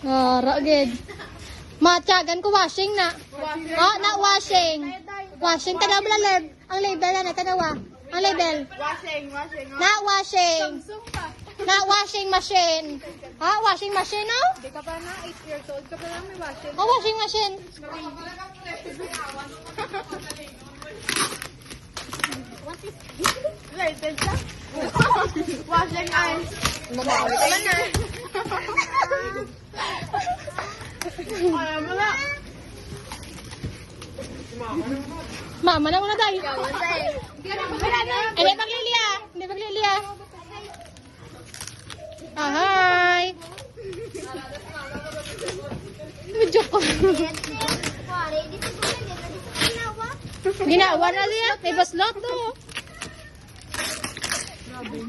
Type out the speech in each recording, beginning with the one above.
Ragid. Matyagan ko washing na. Oh, na washing. Washing tanaw bala lab. Ang label na tanawa. Ang label. Washing. Na washing. Na washing machine. Ha, washing machine no? Hindi ka pa na 8 years old. Ka pa lang may washing. Oh, washing machine. What is this? Related siya? Washing eyes. Mamawi ka na. Ayaw mo na. Mama na muna tayo. Hindi Hindi pagliliya. Hindi pagliliya. Hi. Medyo ko. Ginawa na siya. May baslot to.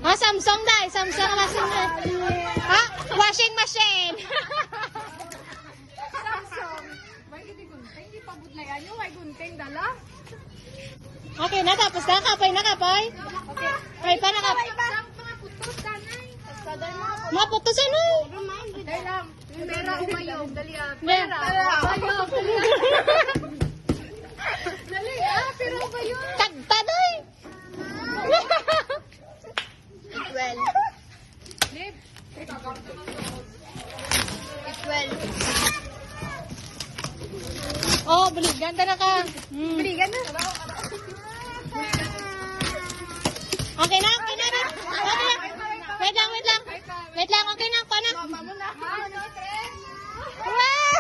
Ah, Samsung dai. Samsung washing machine. Ha? Washing machine. Hindi pa budlayan nyo. Ay gunting dala. Okay na. Tapos na. Kapay na kapay. Okay. Kapay pa na kapay. Mga putos tanay. Saday mo. Maputos ano? Dahil lang. Pera umayog. Dali ah. Pera. Umayog. Dali ah. Pera umayog. Kagta dai. Well. Lip. Well. Oh, baligan na ka. Baligan na. Okay na, okay na. Okay na. Wait lang. Wait lang, okay na. Ako na. Mama mo na. Wow!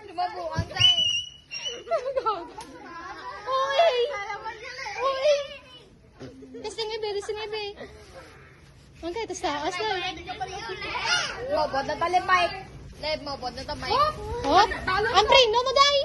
Lumabukan tayo. Uy! Uy! Testing ibe. Okay, tapos taas na. Mabot na tali, Mike. Leb, mabot na ta, Mike. Oh, ang preno mo, day.